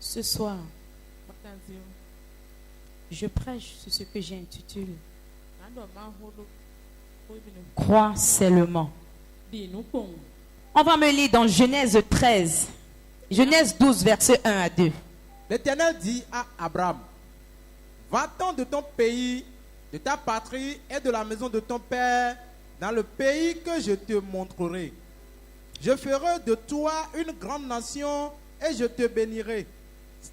Ce soir, je prêche sur ce que j'intitule Crois seulement. On va me lire dans Genèse 13, Genèse 12, versets 1 à 2. L'Éternel dit à Abraham, va-t'en de ton pays, de ta patrie et de la maison de ton père, dans le pays que je te montrerai. Je ferai de toi une grande nation et je te bénirai.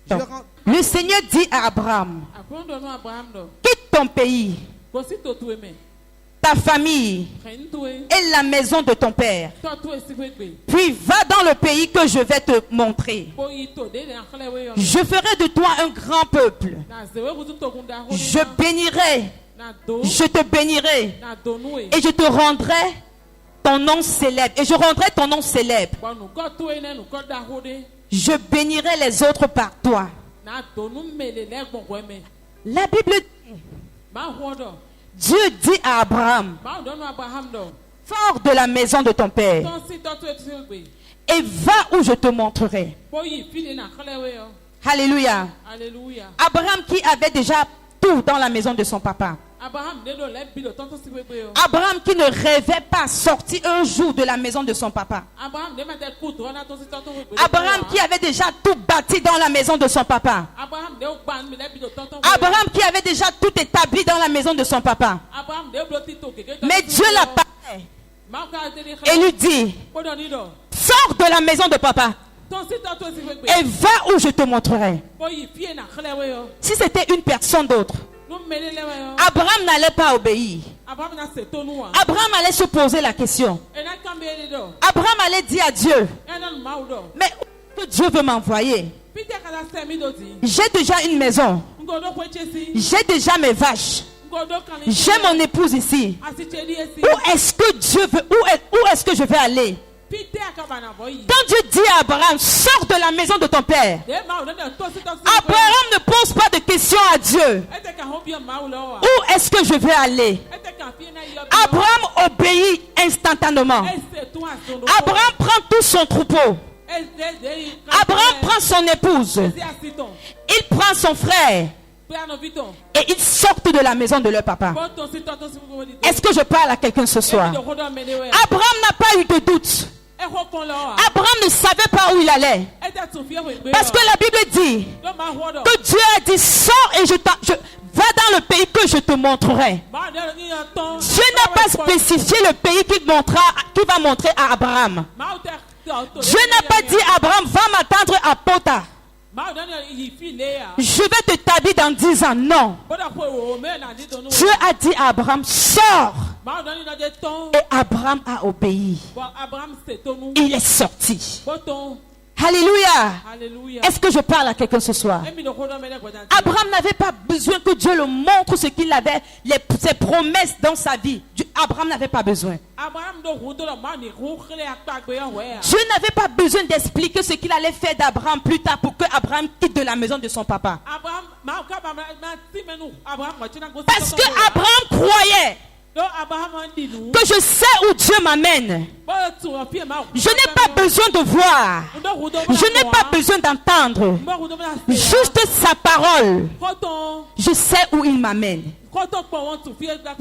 Donc, le Seigneur dit à Abraham, quitte ton pays, ta famille et la maison de ton père, puis va dans le pays que je vais te montrer. Je ferai de toi un grand peuple. Je bénirai, je te bénirai et je te rendrai ton nom célèbre. Et je rendrai ton nom célèbre. Je bénirai les autres par toi. La Bible dit, Dieu dit à Abraham, sors de la maison de ton père et va où je te montrerai. Alléluia. Abraham qui avait déjà tout dans la maison de son papa. Abraham qui ne rêvait pas sortir un jour de la maison de son papa. Abraham qui avait déjà tout bâti dans la maison de son papa. Abraham qui avait déjà tout établi dans la maison de son papa. Mais Dieu l'appelait et lui dit, sors de la maison de papa et va où je te montrerai. Si c'était une personne d'autre, Abraham n'allait pas obéir. Abraham allait se poser la question. Abraham allait dire à Dieu, mais où est-ce que Dieu veut m'envoyer? J'ai déjà une maison. J'ai déjà mes vaches. J'ai mon épouse ici. Où est-ce que Dieu veut? Où est-ce que je vais aller? Quand Dieu dit à Abraham, sors de la maison de ton père, Abraham ne pose pas de questions à Dieu. Où est-ce que je vais aller? Abraham obéit instantanément. Abraham prend tout son troupeau. Abraham prend son épouse. Il prend son frère. Et ils sortent de la maison de leur papa. Est-ce que je parle à quelqu'un ce soir? Abraham n'a pas eu de doute. Abraham ne savait pas où il allait. Parce que la Bible dit que Dieu a dit, sors et va dans le pays que je te montrerai. Dieu n'a pas spécifié le pays qu'il va montrer à Abraham. Dieu n'a pas dit à Abraham, va m'attendre à Pota. Je vais te t'habiller dans 10 ans. Non. Dieu a dit à Abraham, sors. Et Abraham a obéi. Il est sorti. Alléluia. Est-ce que je parle à quelqu'un ce soir? Abraham n'avait pas besoin que Dieu le montre ce qu'il avait, ses promesses dans sa vie. Abraham n'avait pas besoin. Dieu n'avait pas besoin d'expliquer ce qu'il allait faire d'Abraham plus tard pour que Abraham quitte de la maison de son papa. Parce que Abraham croyait que je sais où Dieu m'amène. Je n'ai pas besoin de voir. Je n'ai pas besoin d'entendre. Juste sa parole. Je sais où il m'amène.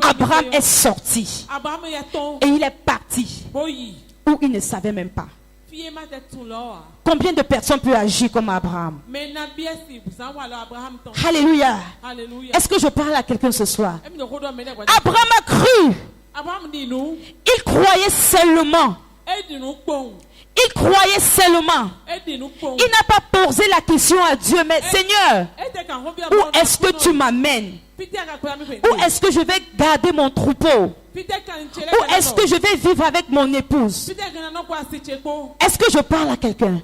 Abraham est sorti. Et il est parti où il ne savait même pas. Combien de personnes peuvent agir comme Abraham? Alléluia. Est-ce que je parle à quelqu'un ce soir? Abraham a cru. Il croyait seulement. Il croyait seulement. Il n'a pas posé la question à Dieu, mais Seigneur, où est-ce que tu m'amènes? Où est-ce que je vais garder mon troupeau? Où est-ce que je vais vivre avec mon épouse? Est-ce que je parle à quelqu'un?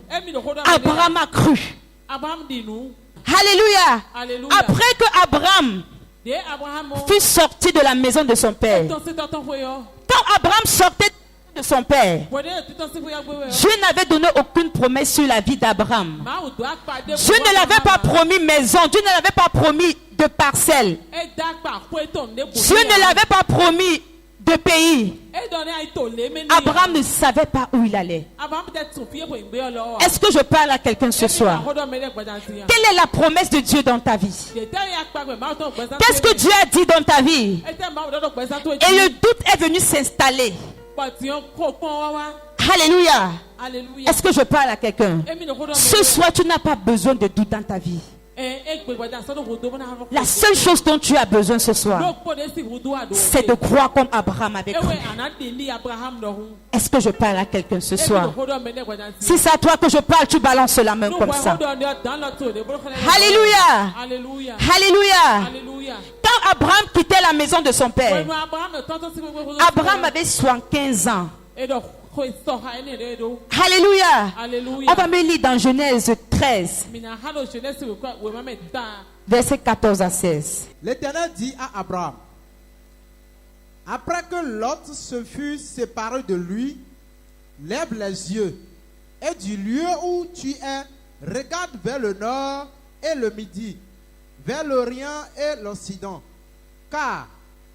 Abraham a cru. Alléluia. Après que Abraham fut sorti de la maison de son père, quand Abraham sortait de son père, Dieu n'avait donné aucune promesse sur la vie d'Abraham. Dieu ne l'avait pas promis maison. Dieu ne l'avait pas promis de parcelle. Dieu ne l'avait pas promis de pays, Abraham ne savait pas où il allait. Est-ce que je parle à quelqu'un ce soir? Quelle est la promesse de Dieu dans ta vie? Qu'est-ce que Dieu a dit dans ta vie? Et le doute est venu s'installer. Alléluia. Est-ce que je parle à quelqu'un? Ce soir, tu n'as pas besoin de doute dans ta vie. La seule chose dont tu as besoin ce soir, c'est de croire comme Abraham avait cru. Est-ce que je parle à quelqu'un ce soir? Si c'est à toi que je parle, tu balances la main comme ça. Alléluia. Alléluia. Quand Abraham quittait la maison de son père, Abraham avait 75 ans. Alléluia. On va me lire dans Genèse 13, versets 14 à 16. L'Éternel dit à Abraham, après que Lot se fut séparé de lui, lève les yeux et du lieu où tu es, regarde vers le nord et le midi, vers l'orient et l'occident. Car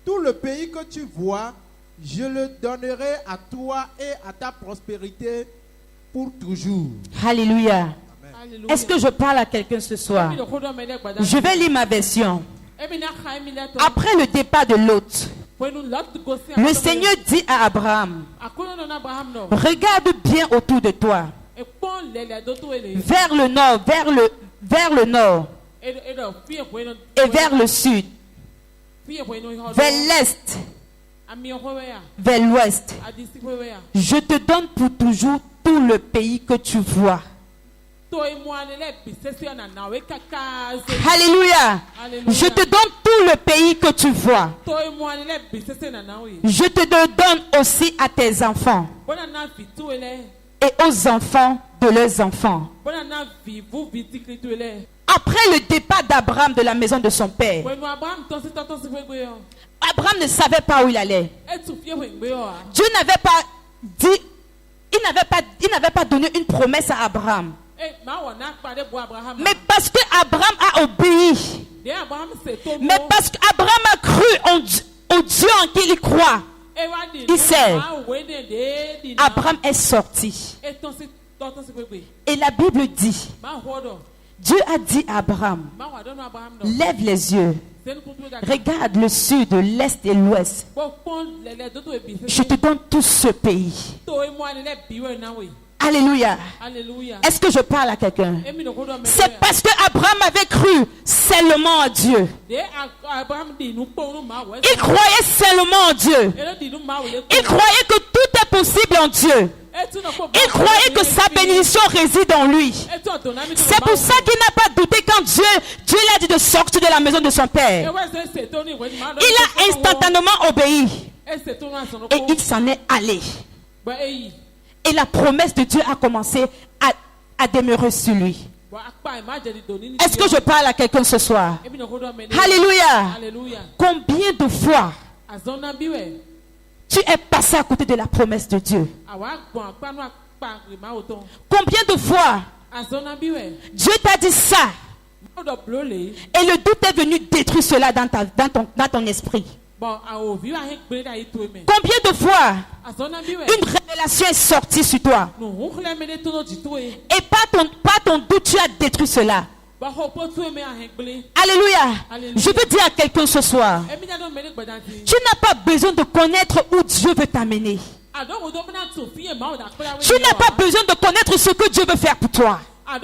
tout le pays que tu vois, je le donnerai à toi et à ta prospérité pour toujours. Alléluia. Est-ce que je parle à quelqu'un ce soir? Je vais lire ma version. Après le départ de Lot, le Seigneur dit à Abraham, regarde bien autour de toi, vers le nord, vers le nord, et vers le sud, vers l'est, vers l'ouest. Je te donne pour toujours tout le pays que tu vois. Alléluia. Je te donne tout le pays que tu vois. Je te le donne aussi à tes enfants et aux enfants de leurs enfants. Après le départ d'Abraham de la maison de son père, Abraham ne savait pas où il allait. Dieu n'avait pas dit, il n'avait pas donné une promesse à Abraham. Mais parce que Abraham a obéi, mais parce qu'Abraham a cru au Dieu en qui il croit, il sait, Abraham est sorti. Et la Bible dit, Dieu a dit à Abraham, lève les yeux, regarde le sud, l'est et l'ouest. Je te donne tout ce pays. Alléluia. Est-ce que je parle à quelqu'un? C'est parce que Abraham avait cru seulement en Dieu. Il croyait seulement en Dieu. Il croyait que tout est possible en Dieu. Il croyait que sa bénédiction réside en lui. C'est pour ça qu'il n'a pas douté quand Dieu l'a dit de sortir de la maison de son père. Il a instantanément obéi. Et il s'en est allé. Et la promesse de Dieu a commencé à demeurer sur lui. Est-ce que je parle à quelqu'un ce soir? Alléluia. Combien de fois tu es passé à côté de la promesse de Dieu? Combien de fois Dieu t'a dit ça et le doute est venu détruire cela dans ton esprit? Combien de fois une révélation est sortie sur toi et pas ton doute, tu as détruit cela? Alléluia. Je veux dire à quelqu'un ce soir, tu n'as pas besoin de connaître où Dieu veut t'amener. Tu n'as pas besoin de connaître ce que Dieu veut faire pour toi. Tu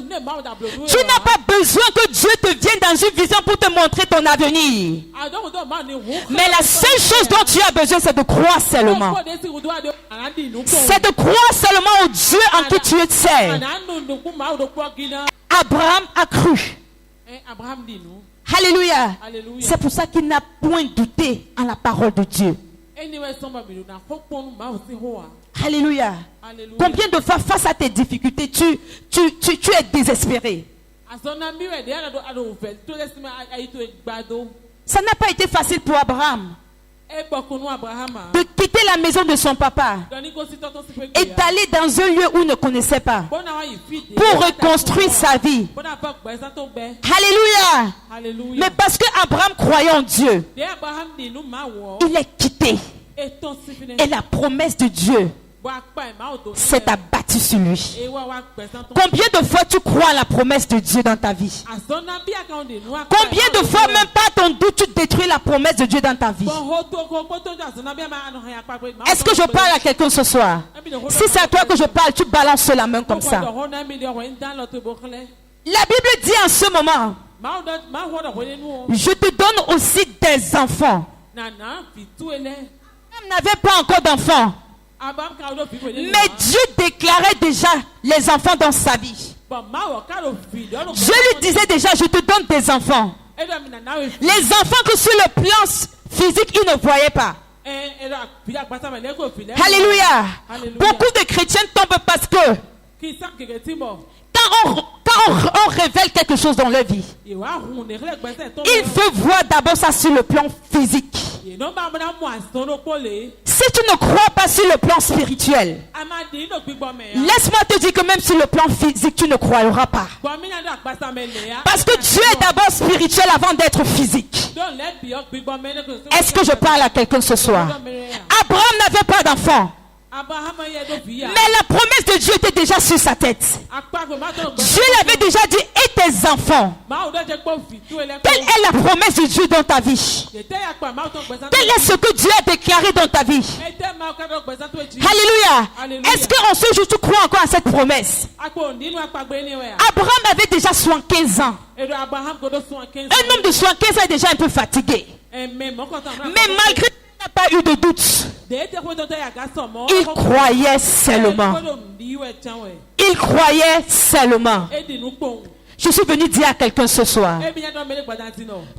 n'as pas besoin que Dieu te vienne dans une vision pour te montrer ton avenir. Mais la seule chose dont tu as besoin, c'est de croire seulement. C'est de croire seulement au Dieu en qui tu es sers. Abraham a cru. Alléluia. C'est pour ça qu'il n'a point douté en la parole de Dieu. Alléluia. Combien de fois face à tes difficultés tu es désespéré? Ça n'a pas été facile pour Abraham. de quitter la maison de son papa et d'aller dans un lieu où il ne connaissait pas pour reconstruire sa vie. Alléluia. Mais parce que Abraham croyait en Dieu, il est quitté. Et la promesse de Dieu s'est abattue sur lui. Combien de fois tu crois à la promesse de Dieu dans ta vie? Combien de fois, même pas ton doute, tu détruis la promesse de Dieu dans ta vie? Est-ce que je parle à quelqu'un ce soir? Si c'est à toi que je parle, tu balances la main comme ça. La Bible dit en ce moment, je te donne aussi des enfants. Abraham n'avait pas encore d'enfants. Mais Dieu déclarait déjà les enfants dans sa vie. Dieu lui disait déjà, je te donne des enfants. Les enfants que sur le plan physique, il ne voyait pas. Alléluia. Beaucoup de chrétiens tombent parce que quand on révèle quelque chose dans leur vie, il faut voir d'abord ça sur le plan physique. Si tu ne crois pas sur le plan spirituel, laisse-moi te dire que même sur le plan physique, tu ne croiras pas. Parce que Dieu est d'abord spirituel avant d'être physique. Est-ce que je parle à quelqu'un ce soir? Abraham n'avait pas d'enfant. Mais la promesse de Dieu était déjà sur sa tête. Dieu l'avait déjà dit, et tes enfants. Quelle est la promesse de Dieu dans ta vie? Quel est ce que Dieu a déclaré dans ta vie? Alléluia. Est-ce qu'en ce jour tu crois encore à cette promesse? Abraham avait déjà 75 ans. Un homme de 75 ans est déjà un peu fatigué. Mais malgré il n'a pas eu de doute. Il croyait seulement. Il croyait seulement. Je suis venu dire à quelqu'un ce soir,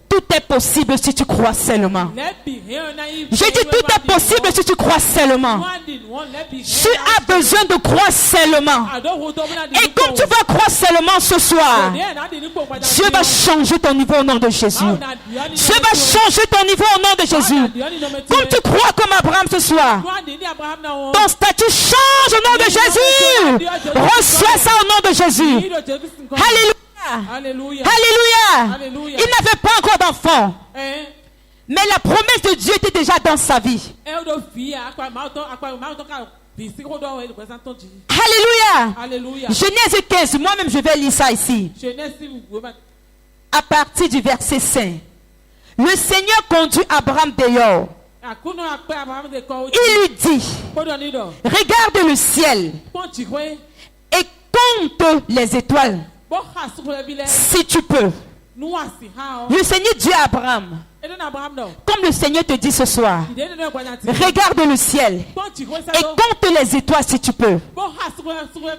tout est possible si tu crois seulement. Je dis tout est possible si tu crois seulement. Tu as besoin de croire seulement. Et comme tu vas croire seulement ce soir, Dieu va changer ton niveau au nom de Jésus. Dieu va changer ton niveau au nom de Jésus. Comme tu crois comme Abraham ce soir, ton statut change au nom de Jésus. Reçois ça au nom de Jésus. Alléluia. Alléluia. Alléluia. Alléluia. Il n'avait pas encore d'enfant. Mais la promesse de Dieu était déjà dans sa vie. Alléluia. Alléluia. Genèse 15, moi-même je vais lire ça ici. À partir du verset 5. Le Seigneur conduit Abraham dehors. Il lui dit, regarde le ciel et compte les étoiles, si tu peux. Le Seigneur dit à Abraham, comme le Seigneur te dit ce soir, regarde le ciel et compte les étoiles si tu peux.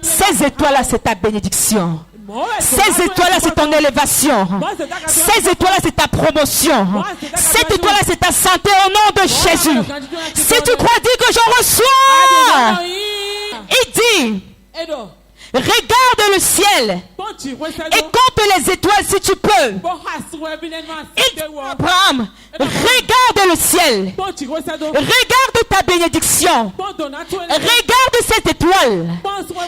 Ces étoiles-là, c'est ta bénédiction. Ces étoiles-là, c'est ton élévation. Ces étoiles-là, c'est ta promotion. Cette étoile-là, c'est ta santé au nom de Jésus. Si tu crois, dis que je reçois. Il dit, regarde le ciel et compte les étoiles si tu peux. Il dit à Abraham, regarde le ciel, regarde ta bénédiction, regarde cette étoile,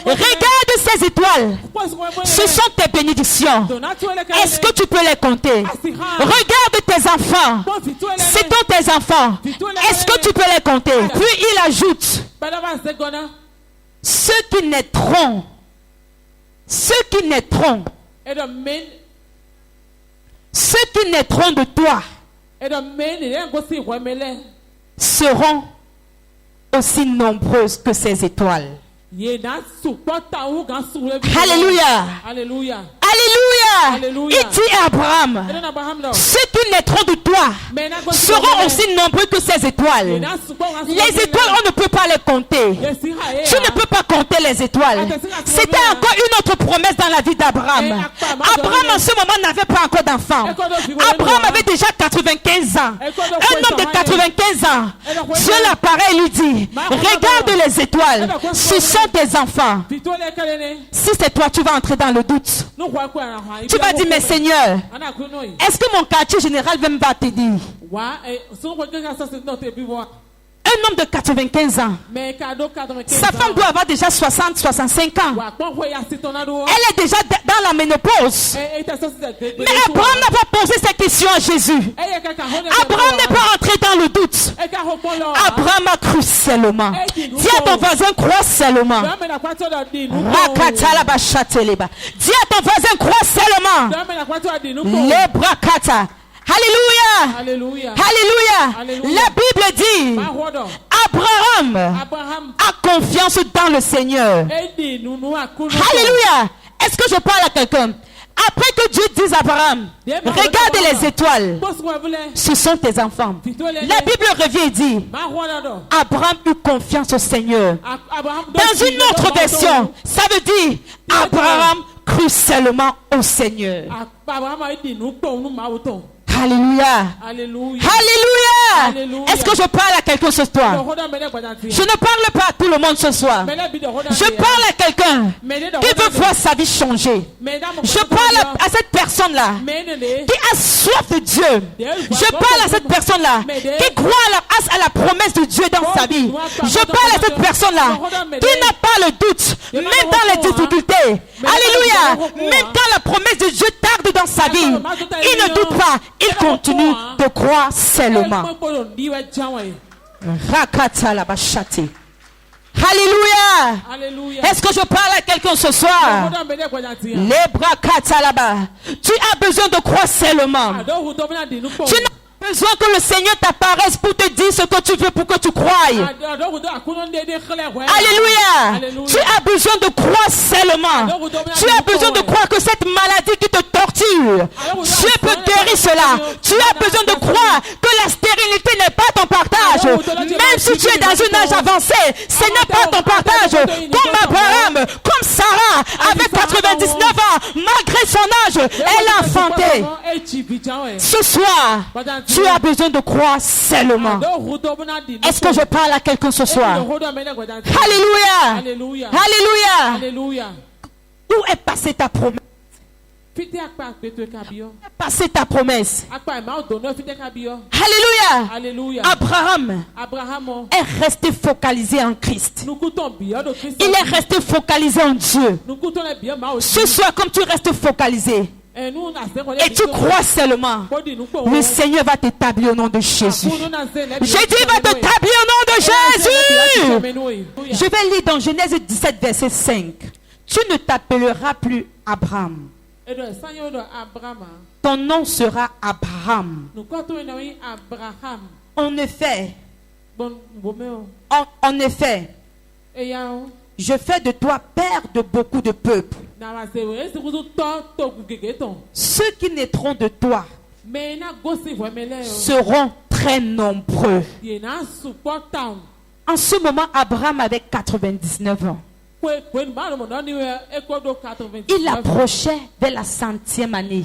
regarde ces étoiles. Ce sont tes bénédictions. Est-ce que tu peux les compter? Regarde tes enfants. C'est tes enfants. Est-ce que tu peux les compter? Puis il ajoute, ceux qui naîtront de toi seront aussi nombreuses que ces étoiles. Alléluia. Alléluia. Alléluia. Il dit à Abraham, ceux qui naîtront de toi seront aussi nombreux que ces étoiles. Les étoiles, on ne peut pas les compter. Tu ne peux pas compter les étoiles. C'était encore une autre promesse dans la vie d'Abraham. Abraham en ce moment n'avait pas encore d'enfant. Abraham avait déjà 95 ans. Un homme de 95 ans. Dieu l'apparaît et lui dit, regarde les étoiles. Ce sont tes enfants. Si c'est toi, tu vas entrer dans le doute. Tu vas dire, mais Seigneur, est-ce que mon quartier général va te dire? Un homme de 95 ans. Sa femme doit avoir déjà 60, 65 ans. Elle est déjà dans la ménopause. Mais Abraham n'a pas posé cette question à Jésus. Abraham n'est pas entré dans le doute. Abraham a cru seulement. Dis à ton voisin, crois seulement. Dis à ton voisin, crois seulement. Les brakata. Alléluia. Alléluia. Alléluia. La Bible dit Abraham a confiance dans le Seigneur. Alléluia. Est-ce que je parle à quelqu'un? Après que Dieu dise à Abraham, regarde les étoiles, ce sont tes enfants. La Bible revient et dit, Abraham eut confiance au Seigneur. Dans une autre version, ça veut dire, Abraham crut seulement au Seigneur. Alléluia. Alléluia. Alléluia. Est-ce que je parle à quelqu'un ce soir? Je ne parle pas à tout le monde ce soir. Je parle à quelqu'un qui veut voir sa vie changer. Je parle à cette personne-là qui a soif de Dieu. Je parle à cette personne-là qui croit à la promesse de Dieu dans sa vie. Je parle à cette personne-là qui n'a pas le doute, même dans les difficultés. Alléluia. Même quand la promesse de Dieu tarde dans sa vie, il ne doute pas. Il continue de croire seulement. Alléluia. Est-ce que je parle à quelqu'un ce soir? Les bras là-bas. Tu as besoin de croire seulement. Tu n'as besoin que le Seigneur t'apparaisse pour te dire ce que tu veux pour que tu croies. Alléluia. Tu as besoin de croire seulement. Tu as besoin de croire que cette maladie qui te torture, Dieu peut guérir cela. Tu as besoin de croire que la stérilité n'est pas ton partage. Même si tu es dans un âge avancé, ce n'est pas ton partage. Comme Abraham, comme Sarah, avec 99 ans, malgré son âge, elle a enfanté. Ce soir, tu as besoin de croire seulement. Est-ce que je parle à quelqu'un ce soir? Alléluia. Alléluia. Alléluia. Où est passée ta promesse? Où est passée ta promesse? Alléluia. Alléluia. Abraham est resté focalisé en Christ. Il est resté focalisé en Dieu. Ce soir, comme tu restes focalisé et tu crois seulement, le Seigneur va t'établir au nom de Jésus. J'ai dit, il va t'établir au nom de Jésus. Je vais lire dans Genèse 17, verset 5. Tu ne t'appelleras plus Abraham. Ton nom sera Abraham. En effet, je fais de toi père de beaucoup de peuples. Ceux qui naîtront de toi seront très nombreux. En ce moment, Abraham avait 99 ans. Il approchait vers la 100e année.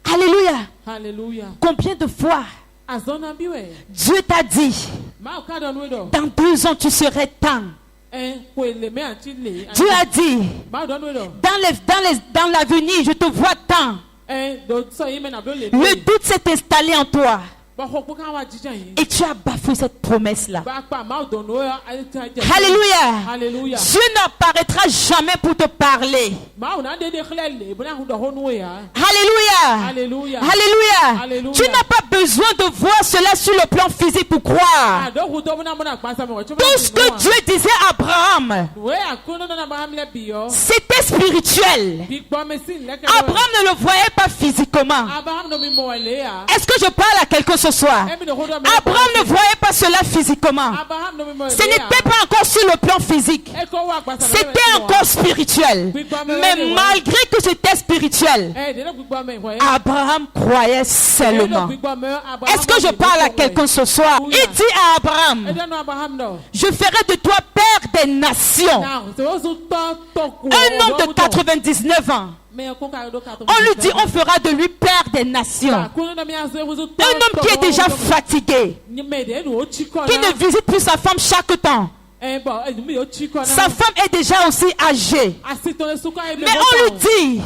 Alléluia. Alléluia. Combien de fois Dieu t'a dit, dans 2 ans tu serais temps. Dieu a dit, dans l'avenir je te vois tant. Le doute s'est installé en toi. Et tu as bafoué cette promesse-là. Alléluia. Dieu n'apparaîtra jamais pour te parler. Alléluia. Tu n'as pas besoin de voir cela sur le plan physique pour croire. Tout ce que Dieu disait à Abraham, c'était spirituel. Abraham ne le voyait pas physiquement. Est-ce que je parle à quelqu'un ce soir? Abraham ne voyait pas cela physiquement. Ce n'était pas encore sur le plan physique. C'était encore spirituel. Mais malgré que c'était spirituel, Abraham croyait seulement. Est-ce que je parle à quelqu'un ce soir? Il dit à Abraham, je ferai de toi père des nations. Un homme de 99 ans. On lui dit, on fera de lui père des nations. Un homme qui est déjà fatigué, qui ne visite plus sa femme chaque temps. Sa femme est déjà aussi âgée. Mais on lui dit,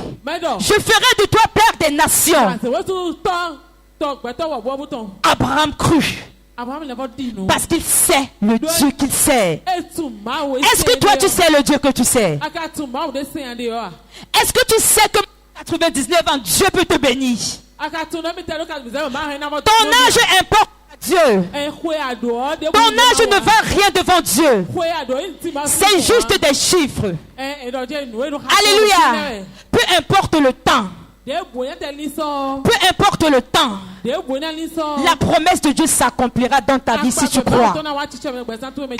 je ferai de toi père des nations. Abraham crut. Parce qu'il sait le Dieu qu'il sait. Est-ce que toi tu sais le Dieu que tu sais? Est-ce que tu sais que 99 ans, Dieu peut te bénir? Ton âge importe à Dieu. Ton âge ne va rien devant Dieu. C'est juste des chiffres. Alléluia. Peu importe le temps. Peu importe le temps, la promesse de Dieu s'accomplira dans ta vie si tu crois.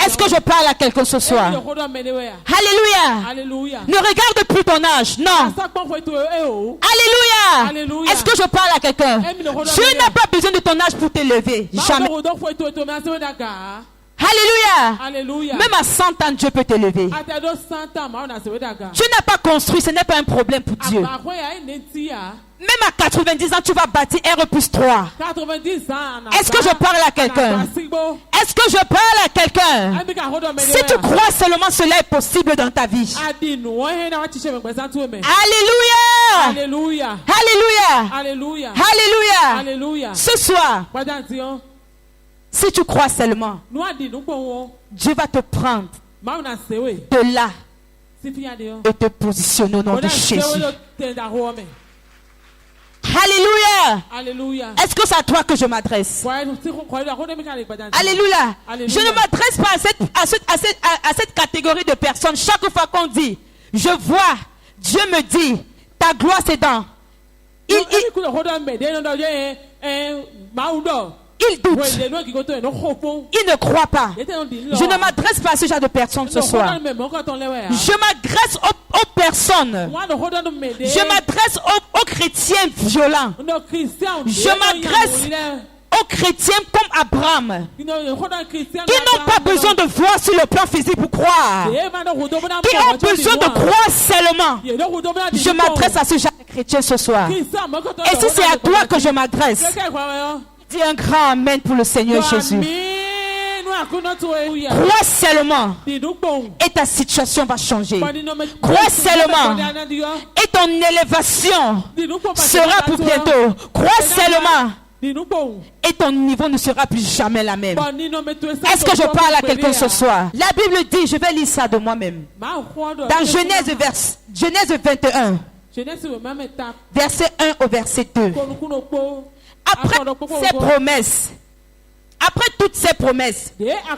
Est-ce que je parle à quelqu'un ce soir? Alléluia. Ne regarde plus ton âge. Non. Alléluia. Est-ce que je parle à quelqu'un? Dieu n'a pas besoin de ton âge pour t'élever. Jamais. Alléluia. Même à 100 ans, Dieu peut t'élever. Tu n'as pas construit, ce n'est pas un problème pour Dieu. Même à 90 ans, tu vas bâtir R+3. Est-ce que je parle à quelqu'un? Est-ce que je parle à quelqu'un? Si tu crois seulement, cela est possible dans ta vie. Alléluia. Ce soir, si tu crois seulement, Dieu va te prendre de là et te positionner au nom de Jésus. Alléluia. Est-ce que c'est à toi que je m'adresse? Alléluia. Je ne m'adresse pas à cette catégorie de personnes. Chaque fois qu'on dit, je vois, Dieu me dit, ta gloire c'est dans. Il doute. Il ne croit pas. Je ne m'adresse pas à ce genre de personnes ce soir. Je m'adresse aux personnes. Je m'adresse aux chrétiens violents. Je m'adresse aux chrétiens comme Abraham, qui n'ont pas besoin de voir sur le plan physique pour croire, qui ont besoin de croire seulement. Je m'adresse à ce genre de chrétiens ce soir. Et si c'est à toi que je m'adresse, dis un grand amen pour le Seigneur Jésus. Crois seulement et ta situation va changer. Crois seulement et ton élévation sera pour bientôt. Crois seulement et ton niveau ne sera plus jamais la même. Est-ce que je parle à quelqu'un ce soir? La Bible dit, je vais lire ça de moi-même. Dans Genèse 21, verset 1 au verset 2. Après toutes ces promesses, à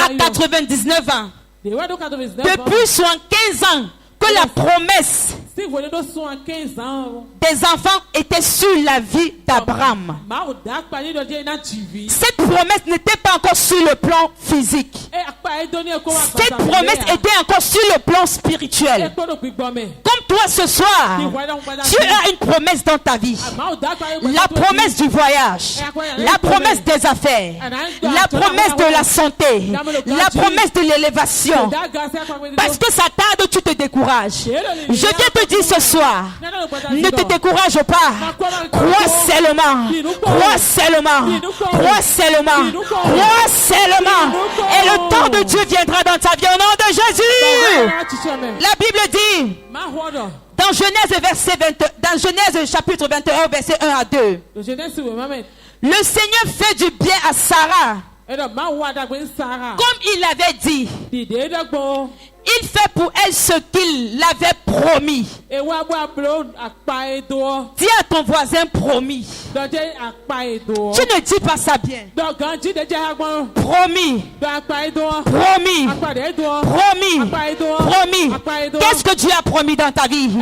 99 ans, depuis 75 ans, que la promesse des enfants était sur la vie d'Abraham. Cette promesse n'était pas encore sur le plan physique. Cette promesse était encore sur le plan spirituel. Comme toi ce soir, tu as une promesse dans ta vie. La promesse du voyage, la promesse des affaires, la promesse de la santé, la promesse de l'élévation. Parce que ça tarde, tu te décourages. Je viens te dire ce soir, ne te décourage pas. Crois seulement. Crois seulement. Crois seulement. Crois seulement. Et le temps de Dieu viendra dans ta vie au nom de Jésus. La Bible dit dans Genèse chapitre 21 verset 1 à 2. Le Seigneur fait du bien à Sarah. Comme il l'avait dit. Il fait pour elle ce qu'il l'avait promis. Dis à ton voisin promis. Tu ne dis pas ça bien. Promis. Promis. Promis. Qu'est-ce que Dieu a promis dans ta vie?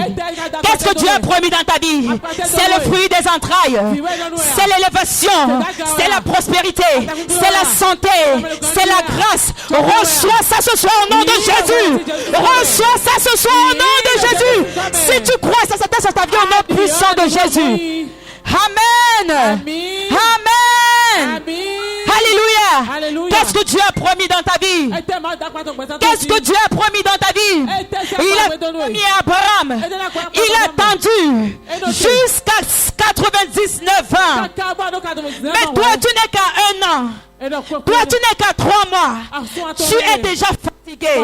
Qu'est-ce que Dieu a promis dans ta vie? C'est le fruit des entrailles. C'est l'élévation. C'est la prospérité. C'est la santé. C'est la grâce. Reçois ça ce soir au nom de Jésus. Reçois ça ce soir au nom de Jésus. Si tu crois, ça s'attache à ta vie au nom puissant de Jésus. Amen. Amen. Alléluia. Qu'est-ce que Dieu a promis dans ta vie? Qu'est-ce que Dieu a promis dans ta vie? Il a promis à Abraham. Il a attendu jusqu'à 99 ans. Mais toi, tu n'es qu'à 1 an. Toi, tu n'es qu'à 3 mois. Tu es déjà fatigué.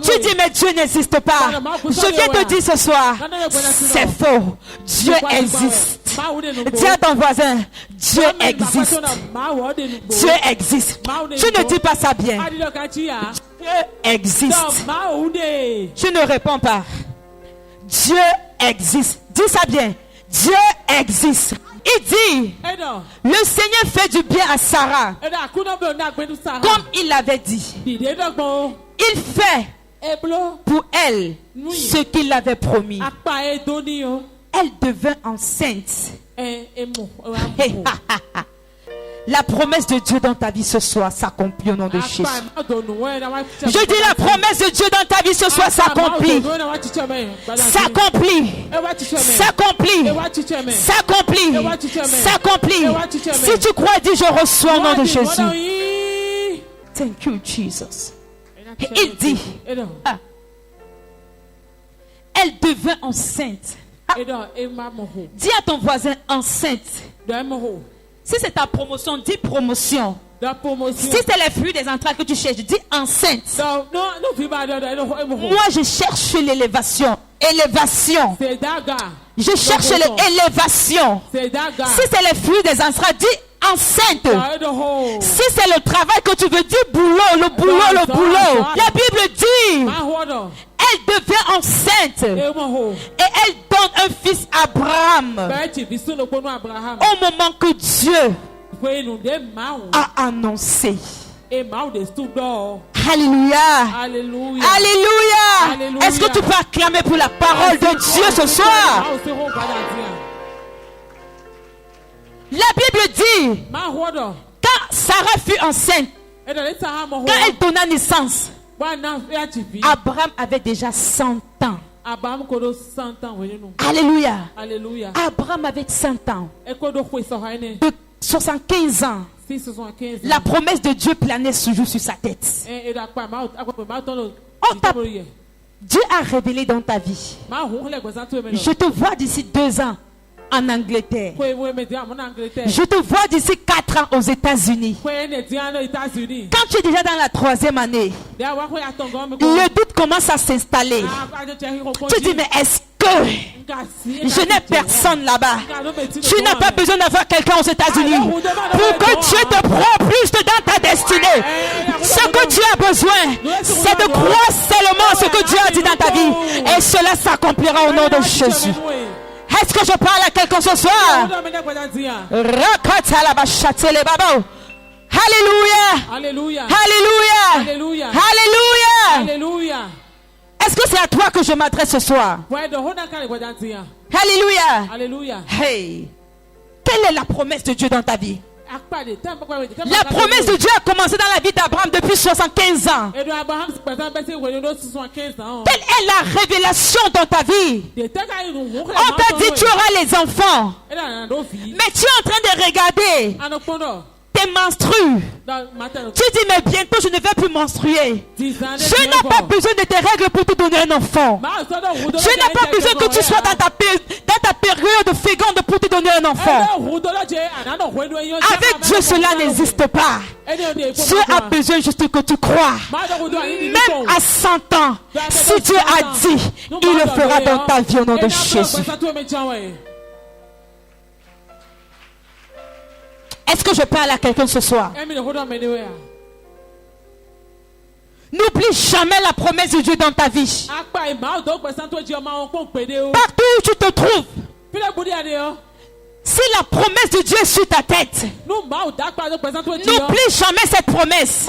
Tu dis, mais Dieu n'existe pas. Je viens te dire ce soir, c'est faux. Dieu existe. Dis à ton voisin, Dieu existe. Dieu existe. Tu ne dis pas ça bien. Dieu existe. Tu ne réponds pas. Dieu existe. Dis ça bien. Dieu existe. Il dit, le Seigneur fait du bien à Sarah, comme il l'avait dit. Il fait pour elle ce qu'il avait promis. Elle devint enceinte. La promesse de Dieu dans ta vie ce soir s'accomplit au nom de Jésus. Je dis la promesse de Dieu dans ta vie ce soir s'accomplit. S'accomplit. S'accomplit. S'accomplit. S'accomplit. Si tu crois, dis je reçois au nom de Jésus. Thank you, Jesus. Il dit, elle devint enceinte. Dis à ton voisin enceinte. Si c'est ta promotion, dis promotion. Si c'est les fruits des entrailles que tu cherches, dis enceinte. Moi, je cherche l'élévation. Élévation. Je cherche l'élévation. Si c'est les fruits des entrailles, dis enceinte. Si c'est le travail que tu veux, dis boulot, le boulot, le boulot. La Bible dit, elle devient enceinte et elle donne un fils à Abraham au moment que Dieu a annoncé. Alléluia. Alléluia. Alléluia. Est-ce que tu peux acclamer pour la parole de Dieu ce soir? La Bible dit, quand Sarah fut enceinte, quand elle donna naissance, Abraham avait déjà 100 ans. Alléluia. Alléluia. Abraham avait 100 ans. De 75 ans. La promesse de Dieu planait toujours sur sa tête. Dieu a révélé dans ta vie. Je te vois d'ici 2 ans en Angleterre. Je te vois d'ici 4 ans aux États-Unis. Quand tu es déjà dans la 3e année, le doute commence à s'installer. Tu dis, mais est-ce que je n'ai personne là-bas? Tu n'as pas besoin d'avoir quelqu'un aux États-Unis pour que Dieu te prenne plus dans ta destinée. Ce que tu as besoin, c'est de croire seulement ce que Dieu a dit dans ta vie. Et cela s'accomplira au nom de Jésus. Est-ce que je parle à quelqu'un ce soir? Alléluia. Alléluia. Alléluia. Alléluia. Alléluia. Est-ce que c'est à toi que je m'adresse ce soir? Alléluia. Alléluia. Hey. Quelle est la promesse de Dieu dans ta vie? La promesse de Dieu a commencé dans la vie d'Abraham depuis 75 ans. Quelle est la révélation dans ta vie? On t'a dit tu auras les enfants, mais tu es en train de regarder tes menstrues. Tu dis mais bientôt je ne vais plus menstruer. Je n'ai pas besoin de tes règles pour te donner un enfant. Je n'ai pas besoin que tu sois dans ta période féconde pour te donner un enfant. Avec Dieu cela n'existe pas. Dieu a besoin juste que tu crois. Même à 100 ans, si Dieu a dit, il le fera dans ta vie au nom de Jésus. Est-ce que je parle à quelqu'un ce soir? N'oublie jamais la promesse de Dieu dans ta vie. Partout où tu te trouves, si la promesse de Dieu est sur ta tête, n'oublie jamais cette promesse.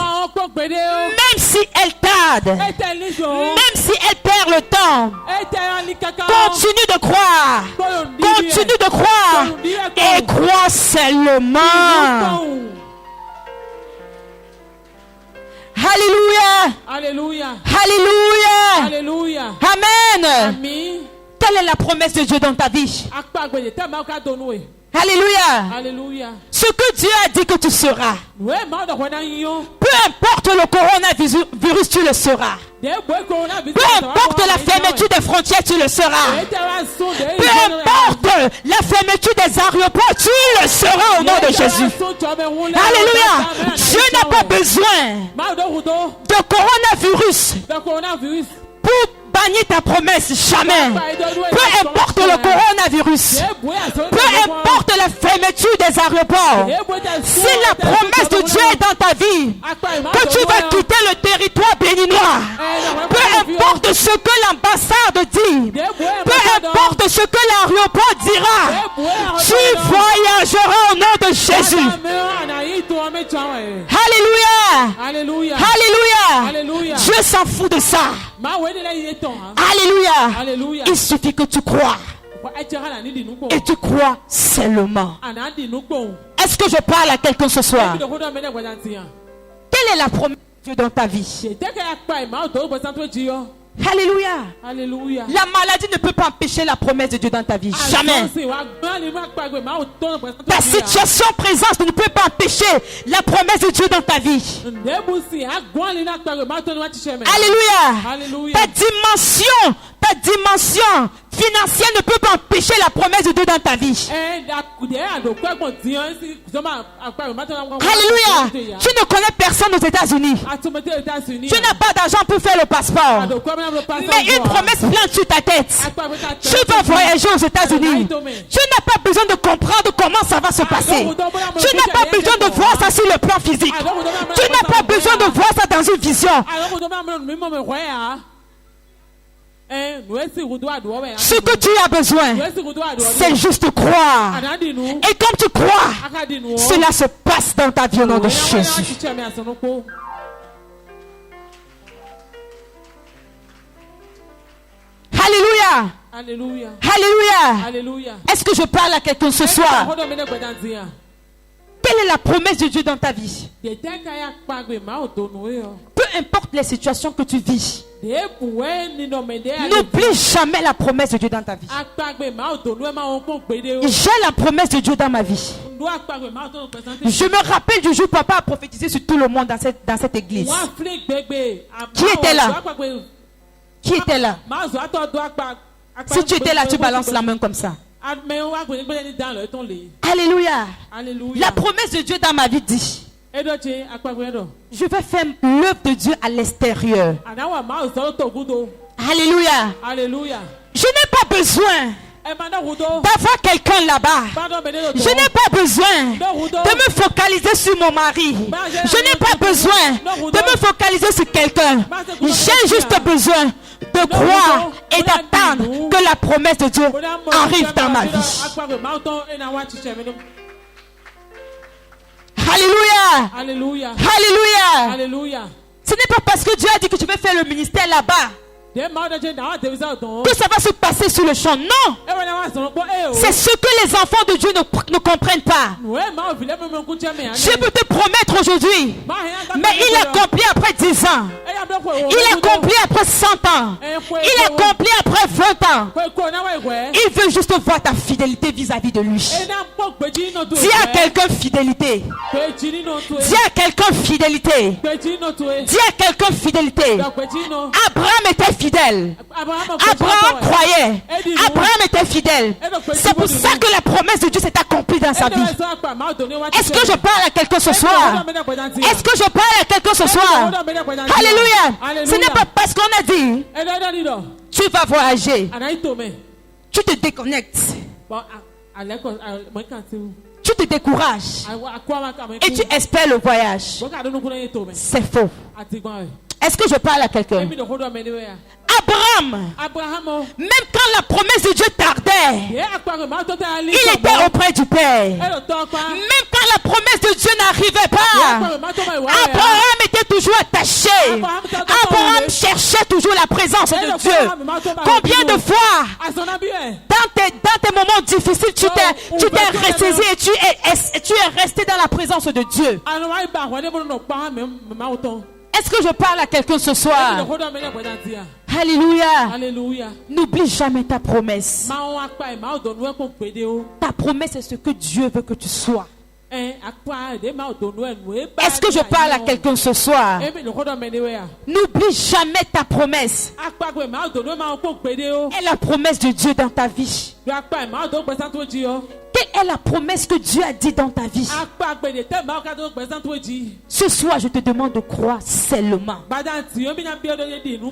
Même si elle tarde, même si elle perd le temps, continue de croire. Continue de croire. Et crois seulement. Alléluia. Alléluia. Alléluia. Alléluia. Amen. Amen. Quelle est la promesse de Dieu dans ta vie? Alléluia. Alléluia. Ce que Dieu a dit que tu seras. Peu importe le coronavirus, tu le seras. Peu importe la fermeture des frontières, tu le seras. Peu importe la fermeture des aéroports, tu le seras au nom de Jésus. Alléluia. Dieu n'a pas besoin de coronavirus pour bannir ta promesse. Jamais. Peu importe le le coronavirus, peu importe la fermeture des aéroports, si la promesse de Dieu est dans ta vie, que tu vas quitter le territoire béninois, peu importe ce que l'ambassade dit, peu importe ce que l'aéroport dira, tu voyageras au nom de Jésus. Alléluia. Alléluia. Dieu s'en fout de ça. Alléluia. Il suffit que tu crois. Et tu crois seulement. Est-ce que je parle à quelqu'un ce soir? Quelle est la promesse de Dieu dans ta vie? Alléluia. La maladie ne peut pas empêcher la promesse de Dieu dans ta vie. Jamais. Ta situation présente ne peut pas empêcher la promesse de Dieu dans ta vie. Alléluia. Ta dimension financière ne peut pas empêcher la promesse de Dieu dans ta vie. Alléluia. Tu ne connais personne aux États-Unis. Tu n'as pas d'argent pour faire le passeport. Mais une promesse plane sur ta tête. Tu vas voyager aux États-Unis. Tu n'as pas besoin de comprendre comment ça va se passer. Tu n'as pas besoin de voir ça sur le plan physique. Tu n'as pas besoin de voir ça dans une vision. Ce que tu as besoin, c'est juste croire. Et comme tu crois, cela se passe dans ta vie au nom de Jésus. Alléluia. Est-ce que je parle à quelqu'un ce soir? Quelle est la promesse de Dieu dans ta vie? Peu importe les situations que tu vis, n'oublie jamais la promesse de Dieu dans ta vie. J'ai la promesse de Dieu dans ma vie. Je me rappelle du jour où papa a prophétisé sur tout le monde dans cette église. Qui était là? Qui était là? Si tu étais là, tu balances la main comme ça. Alléluia. La promesse de Dieu dans ma vie dit: je vais faire l'œuvre de Dieu à l'extérieur. Alléluia. Je n'ai pas besoin d'avoir quelqu'un là-bas. Je n'ai pas besoin de me focaliser sur mon mari. Je n'ai pas besoin de me focaliser sur quelqu'un. J'ai juste besoin de croire et d'attendre que la promesse de Dieu arrive dans ma vie. Alléluia. Ce n'est pas parce que Dieu a dit que tu veux faire le ministère là-bas que ça va se passer sur le champ. Non. C'est ce que les enfants de Dieu ne comprennent pas. Je peux te promettre aujourd'hui, mais il accomplit après 10 ans. Il accomplit après 100 ans. Il accomplit après 20 ans. Il veut juste voir ta fidélité vis-à-vis de lui. Dis à quelqu'un fidélité. Dis à quelqu'un fidélité. Dis à quelqu'un fidélité. Abraham était fidèle. Abraham croyait. Abraham était fidèle. C'est pour ça que la promesse de Dieu s'est accomplie dans sa vie. Est-ce que je parle à quelqu'un ce soir? Est-ce que je parle à quelqu'un ce soir? Alléluia. Ce n'est pas parce qu'on a dit tu vas voyager, tu te déconnectes, tu te décourages et tu espères le voyage. C'est faux. Est-ce que je parle à quelqu'un? Abraham, même quand la promesse de Dieu tardait, il était auprès du Père. Même quand la promesse de Dieu n'arrivait pas, Abraham était toujours attaché. Abraham cherchait toujours la présence de Dieu. Combien de fois, dans tes moments difficiles, tu t'es ressaisi et tu es resté dans la présence de Dieu? Est-ce que je parle à quelqu'un ce soir? Alléluia. N'oublie jamais ta promesse. Ta promesse est ce que Dieu veut que tu sois. Est-ce que je parle à quelqu'un ce soir? N'oublie jamais ta promesse. Et la promesse de Dieu dans ta vie. Quelle est la promesse que Dieu a dit dans ta vie? Ce soir, je te demande de croire seulement.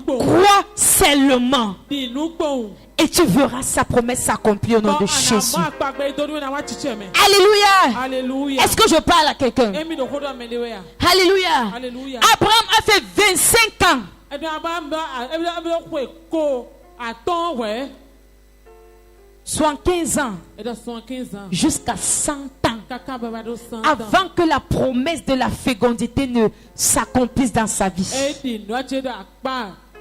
Crois seulement. Et tu verras sa promesse s'accomplir au nom de Jésus. Alléluia. Est-ce que je parle à quelqu'un? Alléluia. Abraham a fait 25 ans. 75 ans jusqu'à 100 ans avant que la promesse de la fécondité ne s'accomplisse dans sa vie.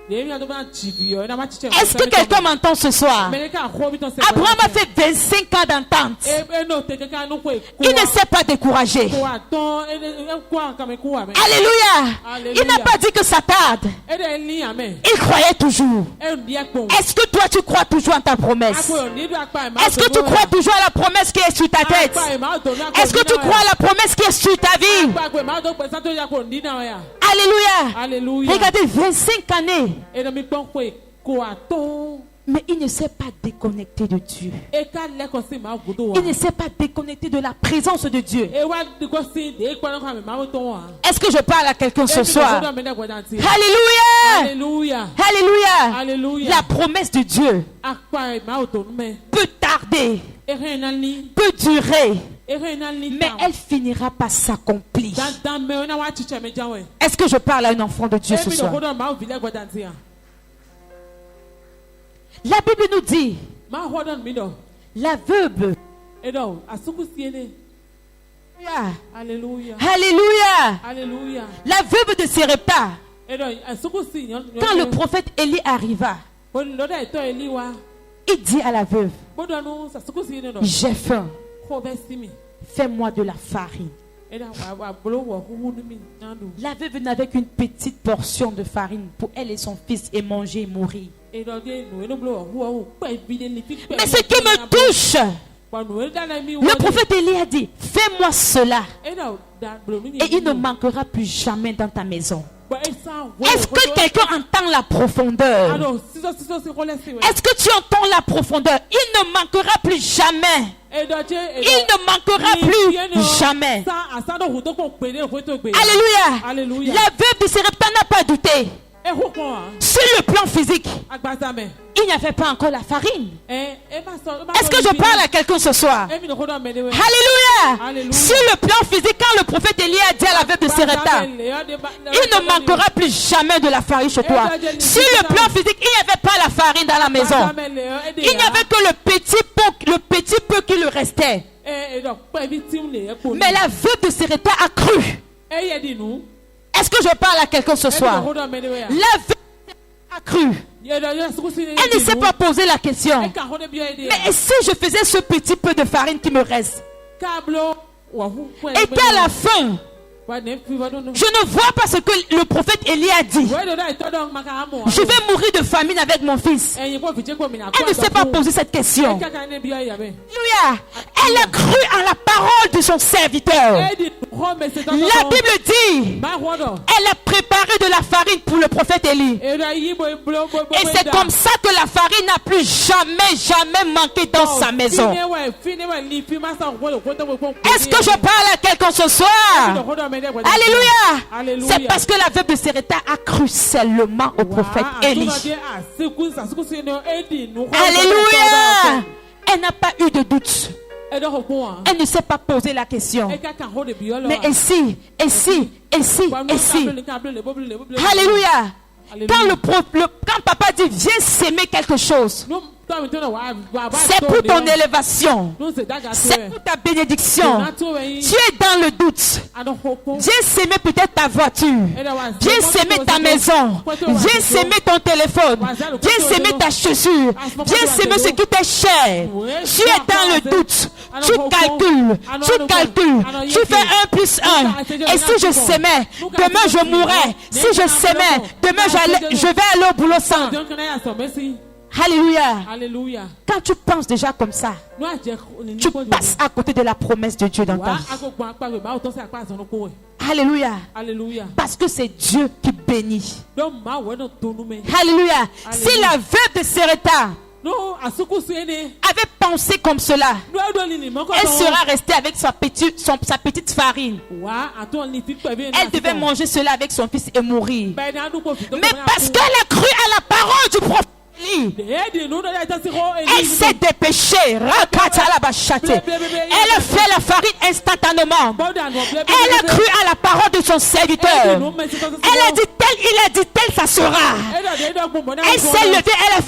Est-ce que quelqu'un m'entend ce soir? Abraham a fait 25 ans d'entente. Il ne s'est pas découragé. Alléluia. Il n'a pas dit que ça tarde. Il croyait toujours. Est-ce que toi tu crois toujours en ta promesse? Est-ce que tu crois toujours à la promesse qui est sur ta tête? Est-ce que tu crois à la promesse qui est sur ta vie? Alléluia. Regardez, 25 années. Mais il ne s'est pas déconnecté de Dieu. Il ne s'est pas déconnecté de la présence de Dieu. Est-ce que je parle à quelqu'un ce soir? Alléluia. La promesse de Dieu peut tarder, peut durer, mais elle finira par s'accomplir. Est-ce que je parle à un enfant de Dieu ce soir? La Bible nous dit, la veuve. Alléluia. La veuve de Sérepta. Quand le prophète Élie arriva, il dit à la veuve, j'ai faim, fais-moi de la farine. La veuve n'avait qu'une petite portion de farine pour elle et son fils et manger et mourir. Mais ce qui me touche, le prophète Élie a dit, fais-moi cela et il ne manquera plus jamais dans ta maison. Est-ce que quelqu'un entend la profondeur? Est-ce que tu entends la profondeur? Il ne manquera plus jamais. Il ne manquera plus jamais. Alléluia. La veuve de Sérepta n'a pas douté. Sur le plan physique, il n'y avait pas encore la farine. Est-ce que je parle à quelqu'un ce soir? Alléluia. Sur le plan physique, quand le prophèt Élie a dit à la veuve de Sérepta, il ne manquera plus jamais de la farine chez toi. Sur le plan physique, il n'y avait pas la farine dans la maison. Il n'y avait que le petit peu qui lui restait. Mais la veuve de Sérepta a cru. Est-ce que je parle à quelqu'un ce soir? La veuve a cru. Elle ne s'est pas posé la question. Mais si je faisais ce petit peu de farine qui me reste? Et qu'à la fin, je ne vois pas ce que le prophète Élie a dit. Je vais mourir de famine avec mon fils. Elle ne s'est pas posé cette question. Alléluia. Elle a cru en la parole de son serviteur. La Bible dit, elle a préparé de la farine pour le prophète Élie. Et c'est comme ça que la farine n'a plus jamais manqué dans sa maison. Est-ce que je parle à quelqu'un ce soir? Alléluia. C'est parce que la veuve de Sérepta a cru seulement au prophète Élie. Alléluia. Elle n'a pas eu de doute. Elle ne s'est pas posé la question. Mais et si? Alléluia. Quand papa dit viens s'aimer quelque chose, c'est pour ton élévation, c'est pour ta bénédiction. Tu es dans le doute. Viens s'aimer peut-être ta voiture, viens s'aimer ta maison, viens s'aimer ton téléphone, viens s'aimer ta chaussure, viens s'aimer ce qui t'est cher. Tu es dans le doute. Tu calcules, tu fais 1 plus 1. Et si je s'aimais, demain je mourrais. Si je s'aimais, demain je vais aller au boulot sans. Alléluia. Quand tu penses déjà comme ça, tu passes à côté de la promesse de Dieu dans ta vie. Alléluia. Parce que c'est Dieu qui bénit. Alléluia. Si la veuve de Sérepta avait pensé comme cela, elle sera restée avec sa petite farine. Elle devait manger cela avec son fils et mourir. Mais parce qu'elle a cru à la parole du prophète, elle s'est dépêchée. Elle a fait la farine instantanément. Elle a cru à la parole de son serviteur. Elle a dit tel, il a dit tel, ça sera. Elle s'est levée, elle a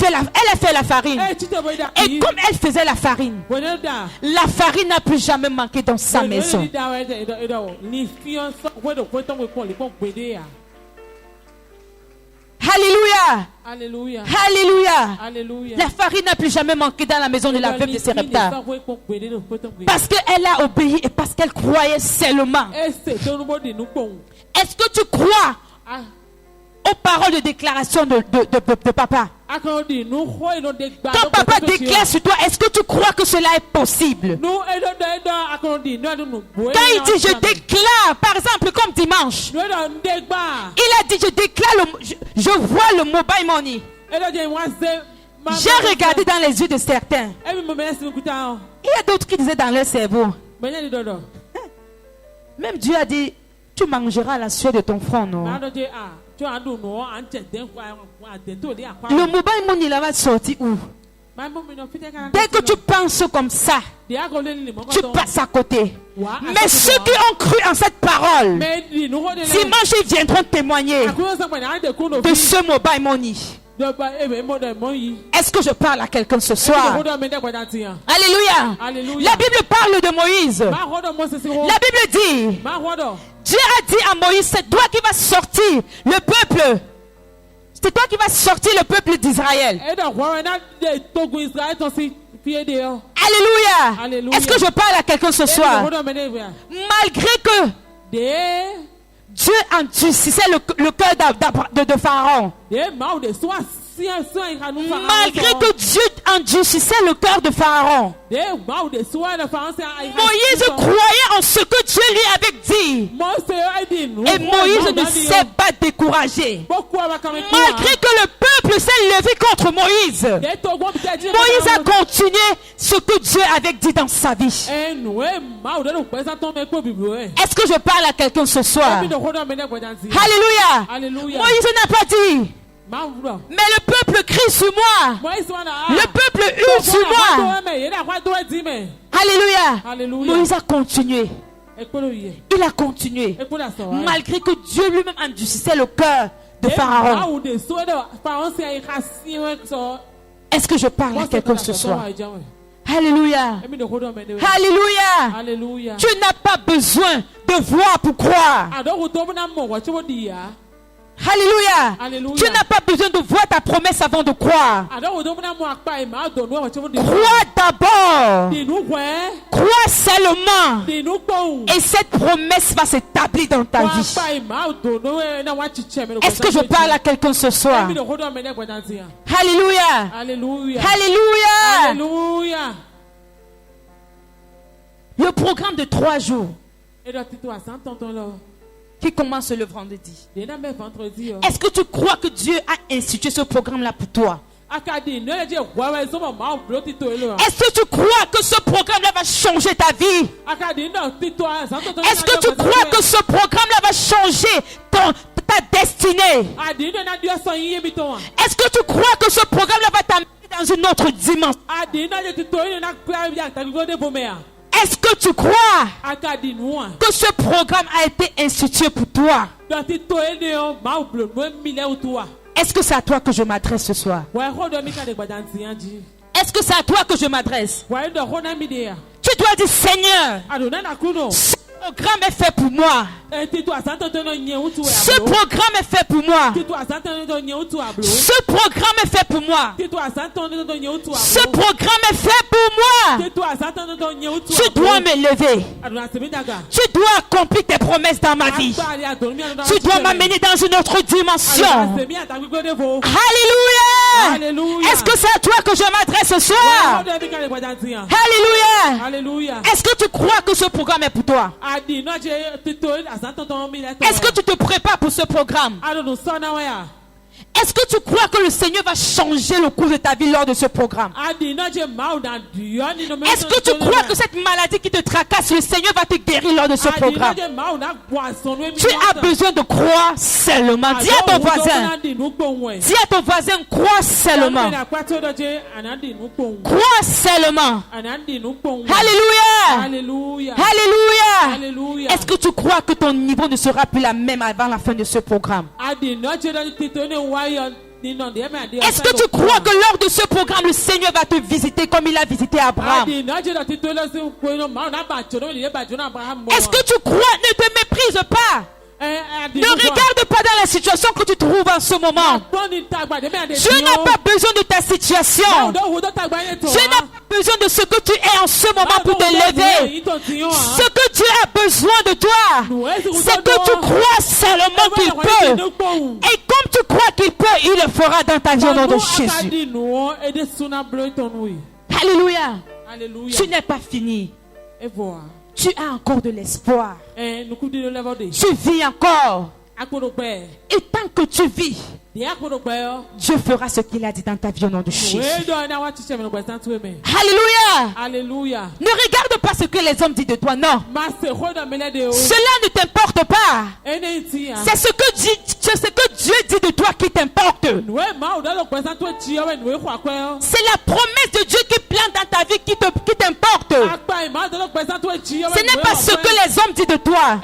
fait la farine. Et comme elle faisait la farine n'a plus jamais manqué dans sa maison. Alléluia. Alléluia. Alléluia. Alléluia. La farine n'a plus jamais manqué dans la maison de la veuve de Sarepta. Parce qu'elle a obéi et parce qu'elle croyait seulement. Est-ce que tu crois aux paroles de déclaration de papa? Quand papa déclare sur toi, est-ce que tu crois que cela est possible? Quand il dit je déclare, par exemple comme dimanche, il a dit je déclare, je vois le mobile money. J'ai regardé dans les yeux de certains. Il y a d'autres qui disaient dans leur cerveau. Même Dieu a dit tu mangeras la sueur de ton front, non? Le mobile money là va sortir où? Dès que tu penses comme ça, tu passes à côté. Mais ceux qui ont cru en cette parole, dimanche ils viendront témoigner de ce mobile money. Est-ce que je parle à quelqu'un ce soir? Alléluia. La Bible parle de Moïse. La Bible dit, Dieu a dit à Moïse, c'est toi qui vas sortir le peuple. C'est toi qui vas sortir le peuple d'Israël. Alléluia. Est-ce que je parle à quelqu'un ce soir? Malgré que Dieu endurcissait le cœur de Pharaon. Malgré que Dieu endurcissait le cœur de Pharaon, Moïse croyait en ce que Dieu lui avait dit. Et Moïse ne s'est pas découragé. Malgré que le peuple s'est levé contre Moïse, Moïse a continué ce que Dieu avait dit dans sa vie. Est-ce que je parle à quelqu'un ce soir? Alléluia. Moïse n'a pas dit mais le peuple crie sur moi. Le peuple hurle sur moi. Alléluia. Moïse a continué. Il a continué. Malgré que Dieu lui-même endurcissait le cœur de Pharaon. Est-ce que je parle à quelqu'un ce soir? Alléluia. Alléluia. Tu n'as pas besoin de voir pour croire. Alléluia. Tu n'as pas besoin de voir ta promesse avant de croire. Crois d'abord. Crois seulement. Et cette promesse va s'établir dans ta vie. Est-ce que je parle à quelqu'un ce soir? Alléluia. Alléluia. Le programme de 3 jours qui commence le vendredi. Est-ce que tu crois que Dieu a institué ce programme-là pour toi? Est-ce que tu crois que ce programme-là va changer ta vie? Est-ce que tu crois que ce programme-là va changer ta destinée? Est-ce que tu crois que ce programme-là va t'amener dans une autre dimension? Est-ce que tu crois que ce programme a été institué pour toi? Est-ce que c'est à toi que je m'adresse ce soir? Est-ce que c'est à toi que je m'adresse? Tu dois dire Seigneur, ce programme est fait pour moi. Ce programme est fait pour moi. Ce programme est fait pour moi. Ce programme est fait pour moi. Tu dois me lever. Tu dois accomplir tes promesses dans ma vie. Tu dois m'amener dans une autre dimension. Alléluia. Est-ce que c'est à toi que je m'adresse ce soir? Alléluia. Est-ce que tu crois que ce programme est pour toi? Est-ce que tu te prépares pour ce programme? Est-ce que tu crois que le Seigneur va changer le cours de ta vie lors de ce programme? Est-ce que tu crois que cette maladie qui te tracasse, le Seigneur va te guérir lors de ce programme? Tu as besoin de croire seulement. Dis à ton voisin. Dis à ton voisin, crois seulement. Crois seulement. Alléluia. Alléluia. Est-ce que tu crois que ton niveau ne sera plus la même avant la fin de ce programme? Est-ce que tu crois que lors de ce programme, le Seigneur va te visiter comme il a visité Abraham? Est-ce que tu crois, ne te méprise pas? Ne regarde pas dans la situation que tu trouves en ce moment. Dieu n'a pas besoin de ta situation. Dieu n'a pas besoin de ce que tu es en ce moment pour te lever. Ce que Dieu a besoin de toi, c'est que tu crois seulement qu'il peut. Et comme tu crois qu'il peut, il le fera dans ta vie au nom de Jésus. Alléluia. Tu n'es pas fini. Tu as encore de l'espoir. Tu vis encore. Et tant que tu vis, Dieu fera ce qu'il a dit dans ta vie au nom de Jésus. Alléluia. Ne regarde pas ce que les hommes disent de toi, non. Cela ne t'importe pas. C'est ce que Dieu dit de toi qui t'importe. C'est la promesse de Dieu qui plante dans ta vie qui t'importe. Ce n'est pas ce que les hommes disent de toi.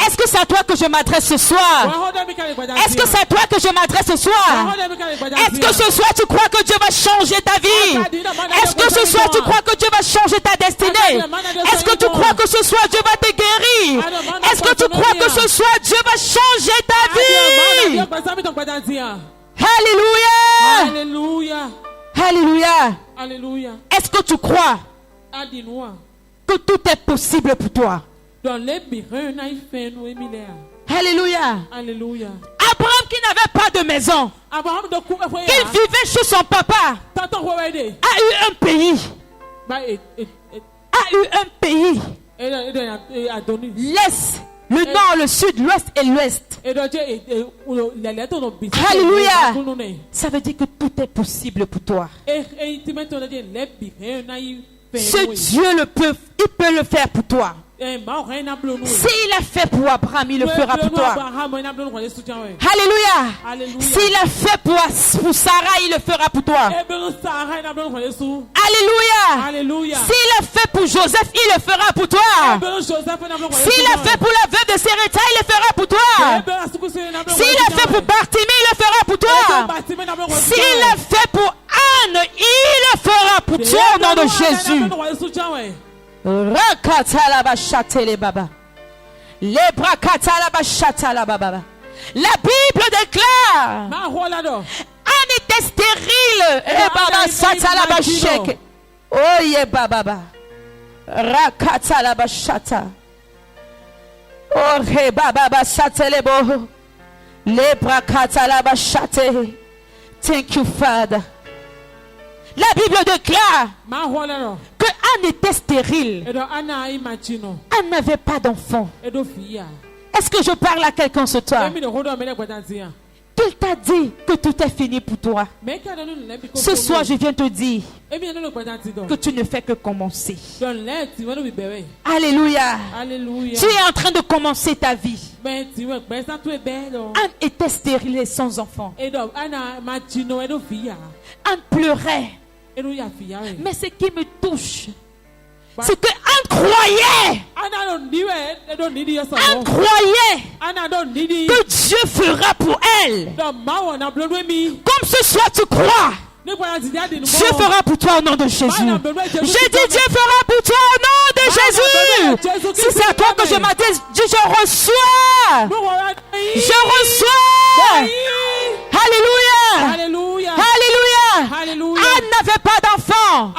Est-ce que c'est à toi que je m'adresse ce soir? Est-ce que c'est à toi que je m'adresse ce soir? Est-ce que ce soir tu crois que Dieu va changer ta vie? Est-ce que ce soir tu crois que Dieu va changer ta destinée? Est-ce que tu crois que ce soir Dieu va te guérir? Est-ce que tu crois que ce soir Dieu va changer ta vie? Alléluia. Est-ce que tu crois que tout est possible pour toi? Alléluia. Abraham qui n'avait pas de maison, qui vivait chez son papa, a eu un pays. L'Est, le nord, le sud, l'ouest et l'ouest. Alléluia. Ça veut dire que tout est possible pour toi. Ce Dieu il peut le faire pour toi. S'il a fait pour Abraham, il le fera pour toi. Alléluia. S'il a fait pour Sarah, il le fera pour toi. Alléluia. S'il a fait pour Joseph, il le fera pour toi. S'il a fait pour la veuve de Séréta, il le fera pour toi. S'il a fait pour Bartimée, il le fera pour toi. S'il a fait pour Anne, il le fera pour toi au nom de Jésus. La Bible déclare Anne était stérile. Oh yeah baba. Rakatalabashata. Oh hey baba satelebo. Lebrakatalabashate. Thank you, Father. La Bible déclare que Anne était stérile. Anne n'avait pas d'enfant. Est-ce que je parle à quelqu'un ce soir? Qu'il t'a dit que tout est fini pour toi. Ce soir, je viens te dire que tu ne fais que commencer. Alléluia. Tu es en train de commencer ta vie. Anne était stérile et sans enfant. Anne pleurait. Mais ce qui me touche, c'est que Anne croyait. Anne croyait que Dieu fera pour elle. Comme ce soir tu crois, Dieu fera pour toi au nom de Jésus. J'ai dit Dieu fera pour toi au nom de Jésus. Si c'est à toi que je m'adresse, dis je reçois. Je reçois. Alléluia. Anne n'avait pas d'enfant,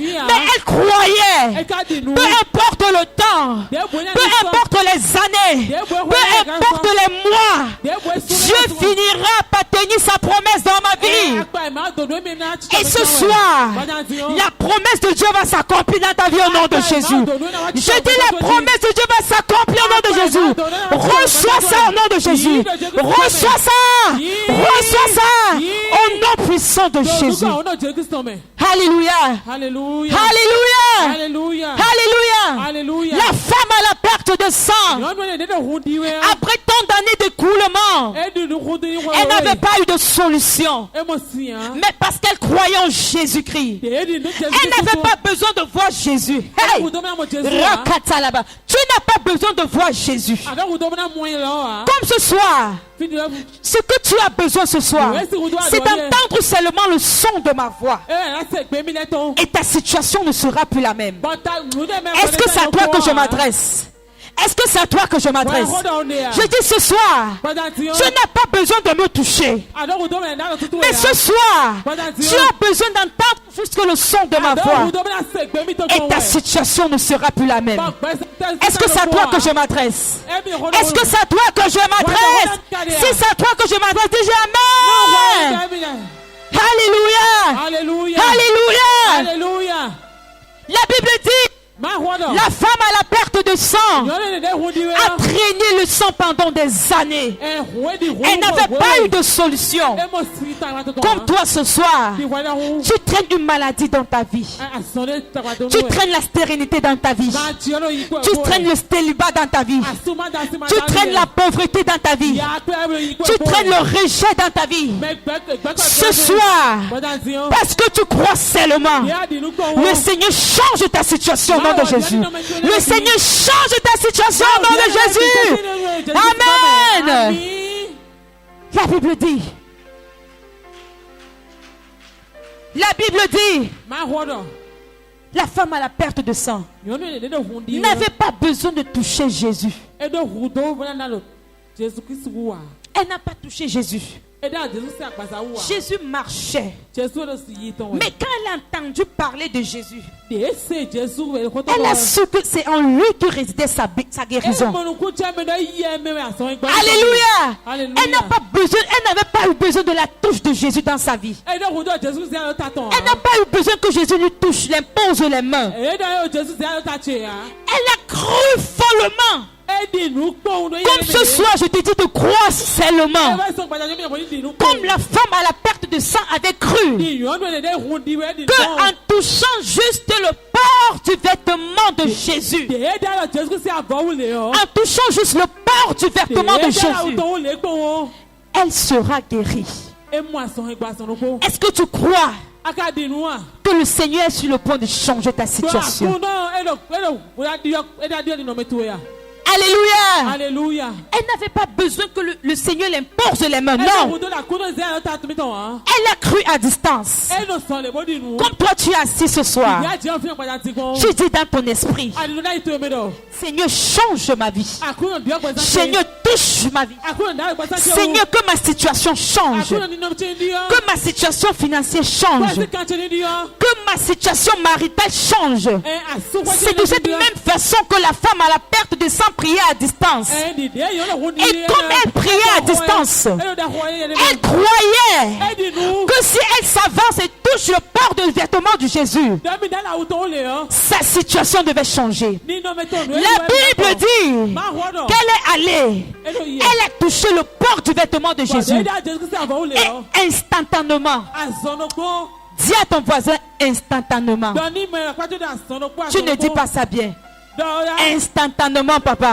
mais elle croyait. Peu importe le temps, peu importe les années, peu importe les mois, Dieu finira par tenir sa promesse dans ma vie. Et ce soir, la promesse de Dieu va s'accomplir dans ta vie au nom de Jésus. Je dis la promesse de Dieu va s'accomplir au nom de Jésus. Reçois ça au nom de Jésus. Reçois ça. Reçois ça. Au nom puissant de Jésus. Alléluia. Alléluia. Alléluia. Alléluia. Alléluia. Alléluia. La femme à la perte de sang, après tant d'années d'écoulement, elle n'avait pas eu de solution. Mais parce qu'elle croyait en Jésus-Christ, elle n'avait pas besoin de voir Jésus. Hey! Rakatalaba. Tu n'as pas besoin de voir Jésus. Comme ce soir, ce que tu as besoin ce soir, c'est d'entendre seulement le son de ma voix. Et ta situation ne sera plus la même. Est-ce que c'est à toi que je m'adresse? Est-ce que c'est à toi que je m'adresse? Je dis ce soir, tu n'as pas besoin de me toucher. Mais ce soir, tu as besoin d'entendre juste le son de ma voix. Et ta situation ne sera plus la même. Est-ce que c'est à toi que je m'adresse? Est-ce que c'est à toi que je m'adresse? Si c'est à toi que je m'adresse, dis Amen. Alléluia. Alléluia. Alléluia. Alléluia. La Bible dit, la femme à la perte de sang a traîné le sang pendant des années. Elle n'avait pas eu de solution. Comme toi ce soir, tu traînes une maladie dans ta vie. Tu traînes la stérilité dans ta vie. Tu traînes le célibat dans ta vie. Tu traînes la pauvreté dans ta vie. Tu traînes le rejet dans ta vie. Ce soir, parce que tu crois seulement, le Seigneur change ta situation au nom de Jésus. Le Seigneur change ta situation au nom de Jésus. Amen. La Bible dit. La Bible dit. La femme à la perte de sang n'avait pas besoin de toucher Jésus. Elle n'a pas touché Jésus. Jésus marchait. Mais quand elle a entendu parler de Jésus, elle a su que c'est en lui que résidait sa guérison. Alléluia. Elle n'a pas besoin, elle n'avait pas eu besoin de la touche de Jésus dans sa vie. Elle n'a pas eu besoin que Jésus lui touche, l'impose les mains. Elle a cru follement. Comme ce soir, je te dis de croire seulement. Comme la femme à la perte de sang avait cru qu'en touchant juste le port du vêtement de Jésus, en touchant juste le port du vêtement de Jésus, elle sera guérie. Est-ce que tu crois que le Seigneur est sur le point de changer ta situation? Alléluia. Alléluia. Elle n'avait pas besoin que le Seigneur l'impose les mains. Non. Elle a cru à distance. Comme toi tu es assis ce soir, tu dis dans ton esprit, Seigneur, change ma vie. Seigneur, touche ma vie. Seigneur, que ma situation change. Que ma situation financière change. Que ma situation maritale change. C'est de cette même façon que la femme à la perte de sang priait à distance. Et comme elle priait à distance, elle croyait que si elle s'avance et touche le port de vêtement de Jésus, sa situation devait changer. La Bible dit qu'elle est allée, elle a touché le port du vêtement de Jésus et instantanément, dis à ton voisin instantanément. Tu ne dis pas ça bien. Instantanément, papa.